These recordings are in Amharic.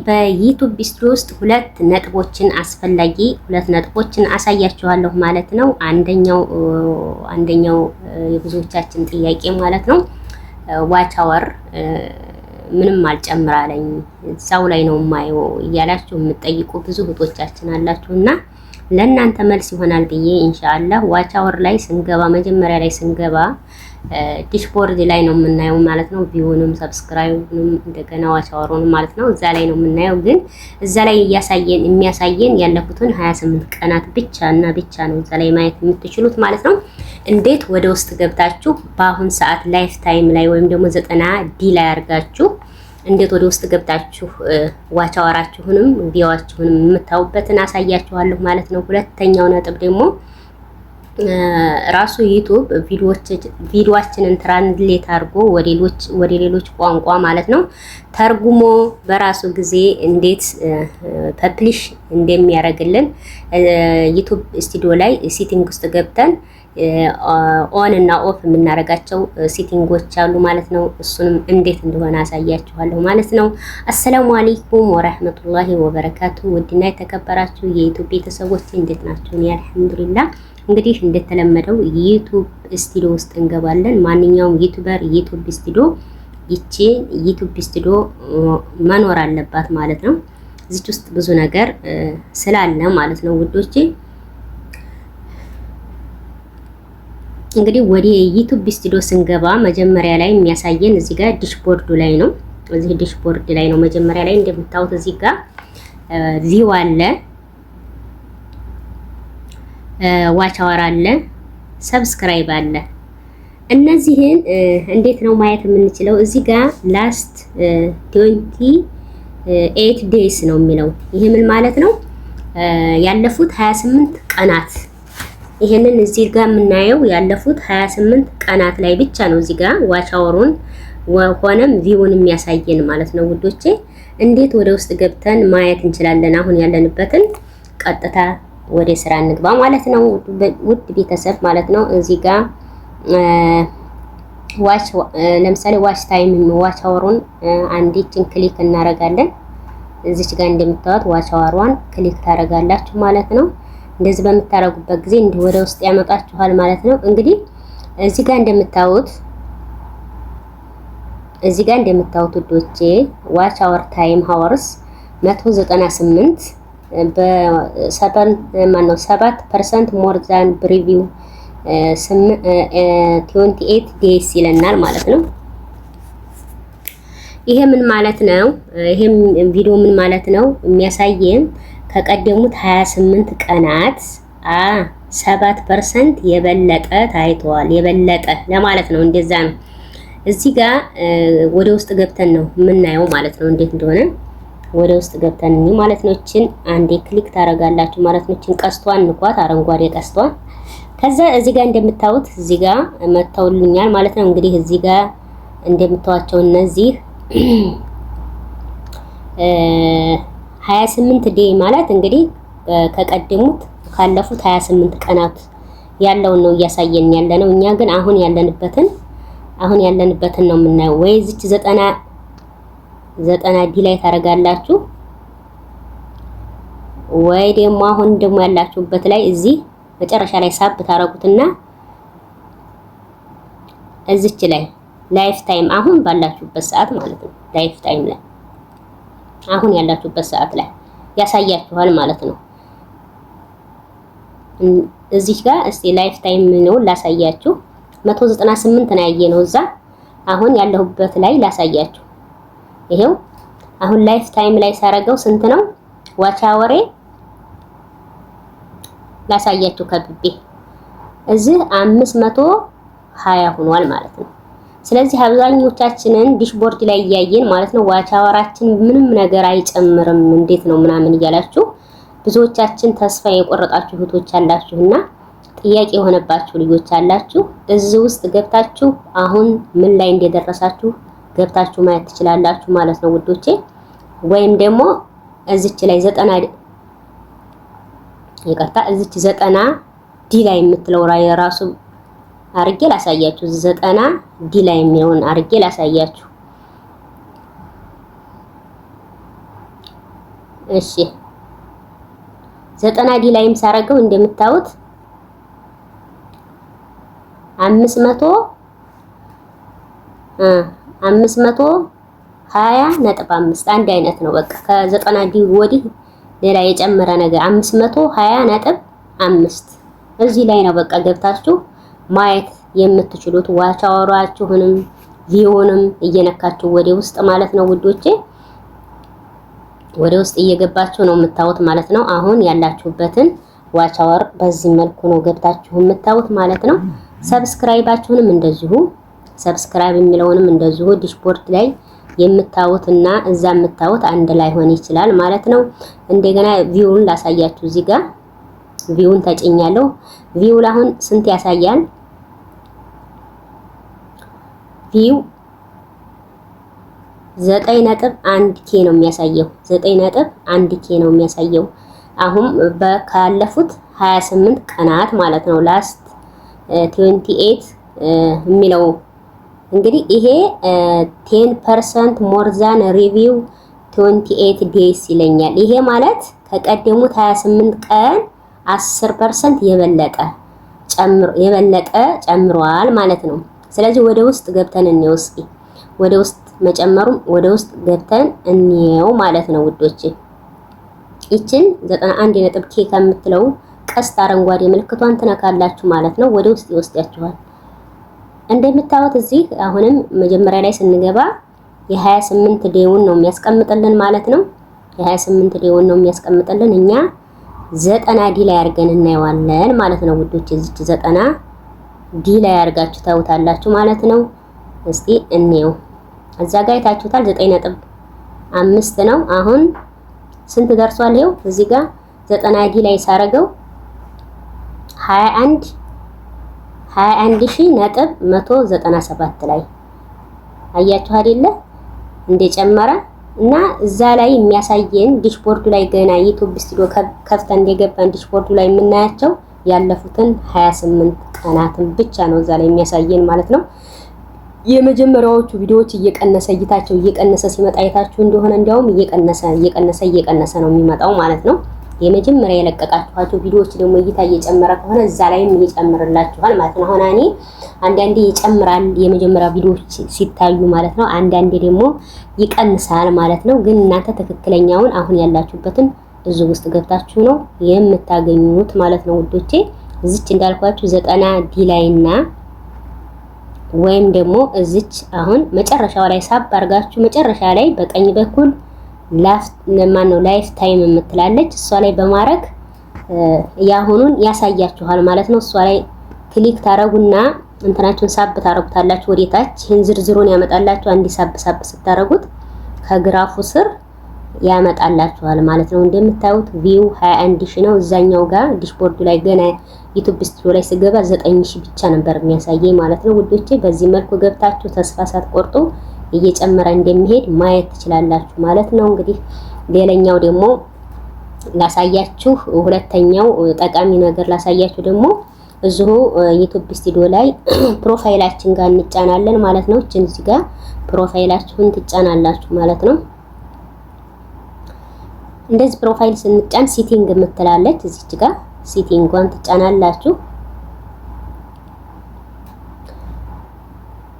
በዩቲዩብ ስቱዲዮ ውስጥ ሁለት ነጥቦችን አሳያችኋለሁ ማለት ነው። አንደኛው የብዙዎቻችን ጥያቄ ማለት ነው ዋች አወር ምንም አልጨምራለኝ እዛው ላይ ነው የማየው እያላችሁ የምትጠይቁ ብዙ እህቶቻችን አላችሁና ለእናንተ መልስ ይሆናል ብዬ ኢንሻአላህ ዋች አወር ላይ ስንገባ መጀመሪያ ላይ ስንገባ ዲሽቦርድ ላይ ነው የምናየው ማለት ነው። ቪውንም ሰብስክራይብንም እንደገና ዋች አወሩንም ማለት ነው እዛ ላይ ነው የምናየው። ግን እዛ ላይ የሚያሳየን ያለፉትን 28 ቀናት ብቻ ነው እዛ ላይ ማየት የምትችሉት ማለት ነው። እንዴት ወደ ውስጥ ገብታችሁ በአሁን ሰዓት ላይፍ ታይም ላይ ወይም ደግሞ 90 ዲ ላይ አድርጋችሁ እንዴት ወደ ውስጥ ገብታችሁ ዋች አወራችሁንም ቪዋችሁንም የምታዩበትን አሳያችኋለሁ ማለት ነው። ሁለተኛው ነጥብ ደግሞ ራሱ ዩቲዩብ ቪዲዮአችንን ትራንስሌት አድርጎ ወደ ሌሎች ቋንቋ ማለት ነው ተርጉሞ በራሱ ጊዜ እንዴት ፐብሊሽ እንደሚያደርግልን ዩቲዩብ ስቱዲዮ ላይ ሴቲንግ ውስጥ ገብተን ኦን እና ኦፍ የምናደርጋቸው ሴቲንጎች አሉ ማለት ነው። እሱንም እንዴት እንደሆነ አሳያችኋለሁ ማለት ነው። አሰላሙ አለይኩም ወራህመቱላሂ ወበረካቱ። ውድና የተከበራችሁ የዩቲዩብ ቤተሰቦች እንዴት ናችሁ? አልሐምዱሊላህ። እንግዲህ እንደተለመደው ዩቲዩብ ስቱዲዮ ውስጥ እንገባለን። ማንኛውም ዩቲዩበር ዩቲዩብ ስቱዲዮ ዩቲዩብ ስቱዲዮ መኖር አለባት ማለት ነው። እዚህ ውስጥ ብዙ ነገር ስላለ ማለት ነው ውዶቼ። እንግዲህ ወደ ዩቲዩብ ስቱዲዮ ስንገባ መጀመሪያ ላይ የሚያሳየን እዚህ ጋር ዲሽቦርዱ ላይ ነው። እዚህ ዲሽቦርድ ላይ ነው መጀመሪያ ላይ እንደምታዩት እዚህ ጋር ቪው አለ፣ ዋች አወር አለ፣ ሰብስክራይብ አለ። እነዚህን እንዴት ነው ማየት የምንችለው? እዚህ ጋር ላስት 28 ዴይስ ነው የሚለው። ይሄ ምን ማለት ነው? ያለፉት 28 ቀናት። ይሄንን እዚህ ጋር የምናየው ያለፉት 28 ቀናት ላይ ብቻ ነው እዚህ ጋር ዋች አወሩን ሆነም ቪውን የሚያሳየን ማለት ነው ውዶቼ። እንዴት ወደ ውስጥ ገብተን ማየት እንችላለን? አሁን ያለንበትን ቀጥታ ወደ ስራ እንግባ ማለት ነው ውድ ቤተሰብ ማለት ነው። እዚህ ጋር ለምሳሌ ዋች ታይም ዋች አወሩን አንዲችን ክሊክ እናደርጋለን። እዚች ጋር እንደምታዩት ዋች አወሯን ክሊክ ታደርጋላችሁ ማለት ነው። እንደዚህ በምታረጉበት ጊዜ እንዲህ ወደ ውስጥ ያመጣችኋል ማለት ነው። እንግዲህ እዚህ ጋር እንደምታዩት ውዶቼ ዋች አወር ታይም ሃወርስ 198 7% ሞር ዛን ፕሪቪው 28 ዴይስ ይለናል ማለት ነው። ይሄ ምን ማለት ነው? ይሄም ቪዲዮ ምን ማለት ነው የሚያሳየን ከቀደሙት 28 ቀናት 7% የበለጠ ታይቷል። የበለጠ ለማለት ነው። እንደዛ ነው። እዚህ ጋር ወደ ውስጥ ገብተን ነው የምናየው ማለት ነው። እንዴት እንደሆነ ወደ ውስጥ ገብተን ማለት ነው። እቺን አንዴ ክሊክ ታረጋላችሁ ማለት ነው። እቺን ቀስቷን ንኳት፣ አረንጓዴ ቀስቷን። ከዛ እዚህ ጋር እንደምታዩት እዚህ ጋር መተውልኛል ማለት ነው። እንግዲህ እዚህ ጋር እንደምታዋቸው እነዚህ 28 ዴይ ማለት እንግዲህ ከቀደሙት ካለፉት 28 ቀናት ያለውን ነው እያሳየን ያለ ነው። እኛ ግን አሁን ያለንበትን ነው የምናየው። ወይ እዚች 90 ዲ ላይ ታረጋላችሁ ወይ ደግሞ አሁን ደግሞ ያላችሁበት ላይ እዚህ መጨረሻ ላይ ሳብ ታረጉትና እዚች ላይ ላይፍ ታይም አሁን ባላችሁበት ሰዓት ማለት ነው። ላይፍ ታይም ላይ አሁን ያላችሁበት ሰዓት ላይ ያሳያችኋል ማለት ነው። እዚህ ጋር እስቲ ላይፍ ታይም ነው ላሳያችሁ። 198 ነው ያየነው እዛ። አሁን ያለሁበት ላይ ላሳያችሁ። ይሄው አሁን ላይፍ ታይም ላይ ሳረገው ስንት ነው ዋች አወሬ ላሳያችሁ። ከብቤ እዚህ 520 ሆኗል ማለት ነው። ስለዚህ አብዛኞቻችንን ዲሽቦርድ ላይ እያየን ማለት ነው ዋች አወራችን ምንም ነገር አይጨምርም እንዴት ነው ምናምን እያላችሁ ብዙዎቻችን ተስፋ የቆረጣችሁ እህቶች አላችሁና ጥያቄ የሆነባችሁ ልጆች አላችሁ። እዚህ ውስጥ ገብታችሁ አሁን ምን ላይ እንደደረሳችሁ ገብታችሁ ማየት ትችላላችሁ ማለት ነው ውዶቼ። ወይም ደግሞ እዚች ላይ 90 እዚች 90 ዲ ላይ የምትለው ራሱ አርጌ ላሳያችሁ። 90 ዲ ላይ የሚሆን አርጌ ላሳያችሁ። እሺ 90 ዲ ላይም ሳረገው እንደምታዩት 520.5 አንድ አይነት ነው። በቃ ከ90 ዲ ወዲህ ሌላ የጨመረ ነገር 520.5 እዚህ ላይ ነው። በቃ ገብታችሁ ማየት የምትችሉት ዋቻወራችሁንም ቪውንም እየነካችሁ ወደ ውስጥ ማለት ነው ውዶቼ፣ ወደ ውስጥ እየገባችሁ ነው የምታዩት ማለት ነው። አሁን ያላችሁበትን ዋቻወር በዚህ መልኩ ነው ገብታችሁ የምታዩት ማለት ነው። ሰብስክራይባችሁንም እንደዚሁ ሰብስክራይብ የሚለውንም እንደዚሁ ዲሽቦርድ ላይ የምታዩትና እዛ የምታዩት አንድ ላይ ሆነ ይችላል ማለት ነው። እንደገና ቪውን ላሳያችሁ። እዚህ ጋር ቪውን ተጭኛለሁ። ቪው አሁን ስንት ያሳያል? ቪው 9.1K ነው የሚያሳየው። 9.1K ነው የሚያሳየው። አሁን ካለፉት 28 ቀናት ማለት ነው። ላስት 28 የሚለው እንግዲህ ይሄ 10% ሞር ዛን ሪቪው 28 ዴይስ ይለኛል። ይሄ ማለት ከቀደሙት 28 ቀን 10% የበለጠ ጨምሯል ማለት ነው። ስለዚህ ወደ ውስጥ ገብተን እንየው እስኪ። ወደ ውስጥ መጨመሩም ወደ ውስጥ ገብተን እንየው ማለት ነው ውዶቼ። ይችን 91.K ከምትለው ቀስት አረንጓዴ ምልክቷን ትነካላችሁ ማለት ነው። ወደ ውስጥ ይወስዳችኋል። እንደምታዩት እዚህ አሁንም መጀመሪያ ላይ ስንገባ የ28 ዴውን ነው የሚያስቀምጥልን ማለት ነው። የ28 ዴውን ነው የሚያስቀምጥልን። እኛ 90 ዲ ላይ አድርገን እናየዋለን ማለት ነው ውዶቼ። እዚች 90 ዲ ላይ አድርጋችሁ ታውታላችሁ ማለት ነው። እስቲ እንየው። እዛ ጋር የታችሁታል 9.5 ነው። አሁን ስንት ደርሷል? ይኸው እዚህ ጋር 90 ዲ ላይ ሳረገው 21,197 ላይ አያችሁ አይደለ እንደጨመረ እና እዛ ላይ የሚያሳየን ዲሽቦርዱ ላይ ገና ዩቲዩብ ስቱዲዮ ከፍተን እንደገባን ዲሽቦርዱ ላይ የምናያቸው ያለፉትን 28 ቀናትን ብቻ ነው እዛ ላይ የሚያሳየን ማለት ነው። የመጀመሪያዎቹ ቪዲዮዎች እየቀነሰ እይታቸው እየቀነሰ ሲመጣ አይታችሁ እንደሆነ እንዲያውም እየቀነሰ ነው የሚመጣው ማለት ነው። የመጀመሪያ የለቀቃችኋቸው ቪዲዮዎች ደግሞ እይታ እየጨመረ ከሆነ እዛ ላይም እየጨመረላችኋል ማለት ነው። አሁን እኔ አንዳንዴ ይጨምራል የመጀመሪያ ቪዲዮዎች ሲታዩ ማለት ነው፣ አንዳንዴ ደግሞ ይቀንሳል ማለት ነው። ግን እናንተ ትክክለኛውን አሁን ያላችሁበትን እዚህ ውስጥ ገብታችሁ ነው የምታገኙት ማለት ነው ውዶቼ። እዚች እንዳልኳችሁ 90 ዲ ላይና ወይም ደግሞ እዚች አሁን መጨረሻው ላይ ሳብ አድርጋችሁ መጨረሻ ላይ በቀኝ በኩል ላይፍ ታይም የምትላለች እሷ ላይ በማድረግ ያሁኑን ያሳያችኋል ማለት ነው። እሷ ላይ ክሊክ ታረጉና እንትናችሁን ሳብ ታረጉታላችሁ ወደታች። ይሄን ዝርዝሩን ያመጣላችሁ። አንዲ ሳብ ስታረጉት ከግራፉ ስር ያመጣላችኋል ማለት ነው። እንደምታዩት ቪው 21,000 ነው። እዛኛው ጋር ዲሽቦርዱ ላይ ገና ዩቲዩብ ስቱዲዮ ላይ ስገባ 9,000 ብቻ ነበር የሚያሳየኝ ማለት ነው ውዶቼ። በዚህ መልኩ ገብታችሁ ተስፋ ሳትቆርጡ እየጨመረ እንደሚሄድ ማየት ትችላላችሁ ማለት ነው። እንግዲህ ሌላኛው ደግሞ ላሳያችሁ፣ ሁለተኛው ጠቃሚ ነገር ላሳያችሁ ደግሞ እዚሁ ዩቲዩብ ስቱዲዮ ላይ ፕሮፋይላችን ጋር እንጫናለን ማለት ነው። እቺን እዚህ ጋር ፕሮፋይላችሁን ትጫናላችሁ ማለት ነው። እንደዚህ ፕሮፋይል ስንጫን ሴቲንግ የምትላለች እዚች ጋር ሴቲንጓን ትጫናላችሁ።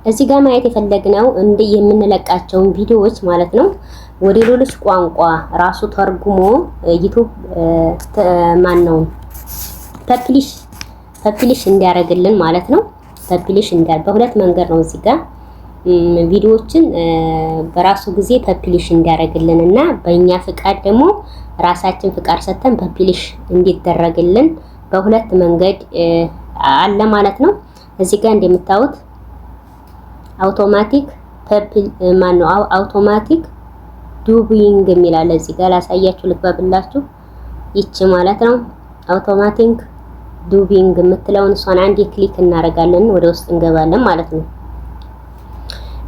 እዚህ ጋር ማየት የፈለግነው እንደ የምንለቃቸውን ቪዲዮዎች ማለት ነው ወደ ሌሎች ቋንቋ ራሱ ተርጉሞ ዩቲዩብ ማነው ፐብሊሽ እንዲያደርግልን ማለት ነው። ፐብሊሽ በሁለት መንገድ ነው እዚህ ጋር ቪዲዮዎችን በራሱ ጊዜ ፐብሊሽ እንዲያደርግልን እና በእኛ ፍቃድ ደግሞ ራሳችን ፍቃድ ሰጥተን ፐብሊሽ እንዲደረግልን በሁለት መንገድ አለ ማለት ነው። እዚህ ጋር እንደምታዩት አውቶማቲክ አውቶማቲክ ዱቢንግ የሚላል እዚህ ጋር ላሳያችሁ ልግባብላችሁ። ይቺ ማለት ነው አውቶማቲክ ዱቢንግ የምትለውን እሷን አንዴ ክሊክ እናደርጋለን ወደ ውስጥ እንገባለን ማለት ነው።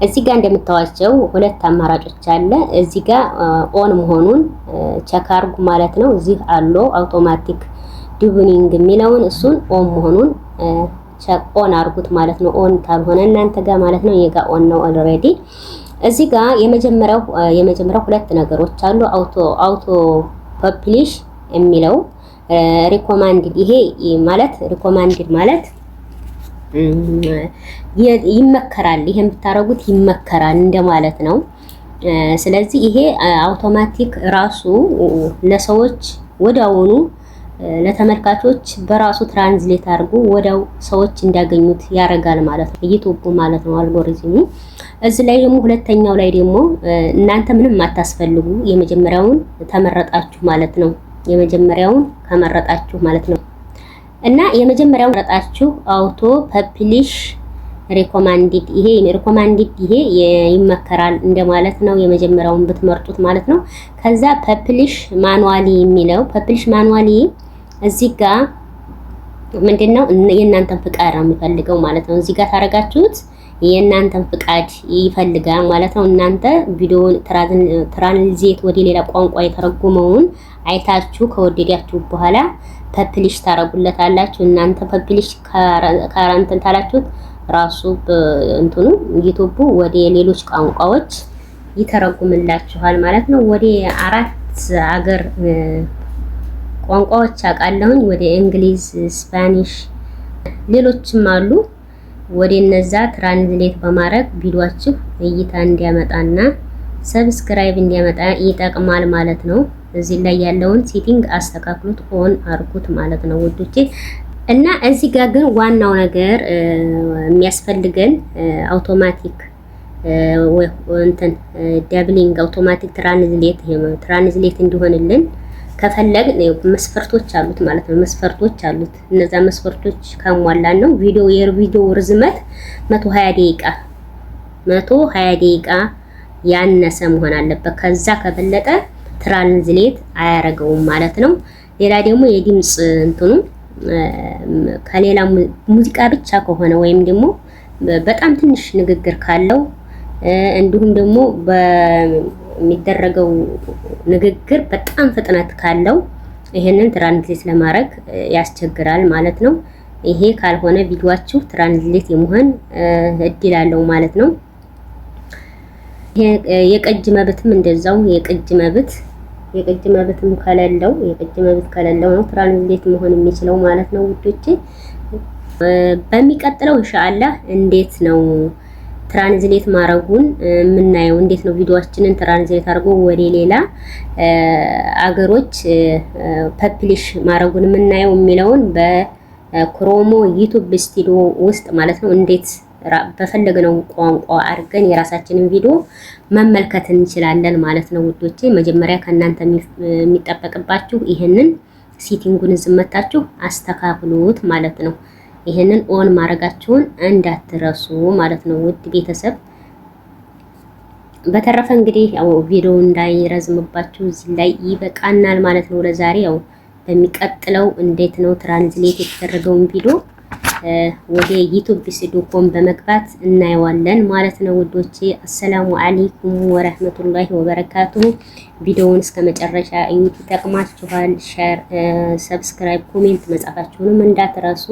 እዚህ ጋር እንደምታዋቸው ሁለት አማራጮች አለ። እዚህ ጋር ኦን መሆኑን ቼክ አድርጉ ማለት ነው። እዚህ አሎ አውቶማቲክ ዱቢንግ የሚለውን እሱን ኦን መሆኑን ቼክ ኦን አድርጉት ማለት ነው። ኦን ካልሆነ እናንተ ጋር ማለት ነው የጋ ኦን ነው ኦልሬዲ። እዚህ ጋር የመጀመሪያው ሁለት ነገሮች አሉ። አውቶ ፐብሊሽ የሚለው ሪኮማንድድ። ይሄ ማለት ሪኮማንድድ ማለት ይመከራል፣ ይሄን ብታረጉት ይመከራል እንደማለት ነው። ስለዚህ ይሄ አውቶማቲክ ራሱ ለሰዎች ወዲያውኑ ለተመልካቾች በራሱ ትራንስሌት አድርጎ ወዲያው ሰዎች እንዲያገኙት ያደርጋል ማለት ነው፣ ዩቲዩብ ማለት ነው አልጎሪዝሙ። እዚህ ላይ ደግሞ ሁለተኛው ላይ ደግሞ እናንተ ምንም አታስፈልጉ፣ የመጀመሪያውን ተመረጣችሁ ማለት ነው። የመጀመሪያውን ከመረጣችሁ ማለት ነው እና የመጀመሪያውን መረጣችሁ አውቶ ፐብሊሽ ሪኮማንድድ። ይሄ ሪኮማንድድ ይሄ ይመከራል እንደማለት ነው። የመጀመሪያውን ብትመርጡት ማለት ነው። ከዛ ፐብሊሽ ማኑዋሊ የሚለው ፐብሊሽ ማኑዋሊ እዚህ ጋር ምንድነው የእናንተን ፍቃድ ነው የሚፈልገው ማለት ነው። እዚህ ጋር ታረጋችሁት የእናንተን ፍቃድ ይፈልጋል ማለት ነው። እናንተ ቪዲዮውን ትራንስሌት ወደ ሌላ ቋንቋ የተረጎመውን አይታችሁ ከወደዳችሁ በኋላ ፐብሊሽ ታረጉለታላችሁ። እናንተ ፐብሊሽ ካራንተን ታላችሁት ራሱ እንትኑ ዩቲዩብ ወደ ሌሎች ቋንቋዎች ይተረጉምላችኋል ማለት ነው። ወደ 4 አገር ቋንቋዎች አውቃለሁኝ። ወደ እንግሊዝ፣ ስፓኒሽ፣ ሌሎችም አሉ። ወደ እነዛ ትራንስሌት በማድረግ ቪዲዮአችሁ እይታ እንዲያመጣና ሰብስክራይብ እንዲያመጣ ይጠቅማል ማለት ነው። እዚህ ላይ ያለውን ሴቲንግ አስተካክሉት፣ ኦን አርጉት ማለት ነው ውዶቼ። እና እዚህ ጋር ግን ዋናው ነገር የሚያስፈልገን አውቶማቲክ ዳብሊንግ አውቶማቲክ ትራንስሌት እንዲሆንልን ከፈለግን መስፈርቶች አሉት ማለት ነው። መስፈርቶች አሉት። እነዛ መስፈርቶች ካሟላን ነው የቪዲዮ ርዝመት 120 ደቂቃ ያነሰ መሆን አለበት። ከዛ ከበለጠ ትራንስሌት አያረገውም ማለት ነው። ሌላ ደግሞ የድምጽ እንትኑ ከሌላ ሙዚቃ ብቻ ከሆነ ወይም ደግሞ በጣም ትንሽ ንግግር ካለው እንዲሁም ደግሞ በሚደረገው ንግግር በጣም ፍጥነት ካለው ይሄንን ትራንስሌት ለማድረግ ያስቸግራል ማለት ነው። ይሄ ካልሆነ ቪዲዮአችሁ ትራንስሌት የመሆን እድል አለው ማለት ነው። የቅጅ መብትም እንደዛው የቅጅ መብትም ከሌለው ነው ትራንስሌት መሆን የሚችለው ማለት ነው ውዶቼ። በሚቀጥለው ኢንሻአላህ እንዴት ነው ትራንስሌት ማረጉን የምናየው፣ እንዴት ነው ቪዲዮአችንን ትራንስሌት አድርጎ ወደ ሌላ አገሮች ፐብሊሽ ማረጉን የምናየው የሚለውን በክሮሞ ዩቲዩብ ስቱዲዮ ውስጥ ማለት ነው እንዴት በፈለግነው ቋንቋ አድርገን የራሳችንን ቪዲዮ መመልከት እንችላለን ማለት ነው ውዶቼ። መጀመሪያ ከእናንተ የሚጠበቅባችሁ ይሄንን ሴቲንጉን ዝመታችሁ አስተካክሉት ማለት ነው። ይሄንን ኦን ማድረጋችሁን እንዳትረሱ ማለት ነው ውድ ቤተሰብ። በተረፈ እንግዲህ ያው ቪዲዮ እንዳይረዝምባችሁ እዚህ ላይ ይበቃናል ማለት ነው ለዛሬ። ያው በሚቀጥለው እንዴት ነው ትራንስሌት የተደረገውን ቪዲዮ ወደ ዩቲዩብ ስቱዲዮ በመግባት እናየዋለን ማለት ነው ውዶቼ። አሰላሙ አለይኩም ወራህመቱላሂ ወበረካቱሁ። ቪዲዮውን እስከመጨረሻ እዩት፣ ይጠቅማችኋል። ሼር፣ ሰብስክራይብ፣ ኮሜንት መጻፋችሁንም እንዳትረሱ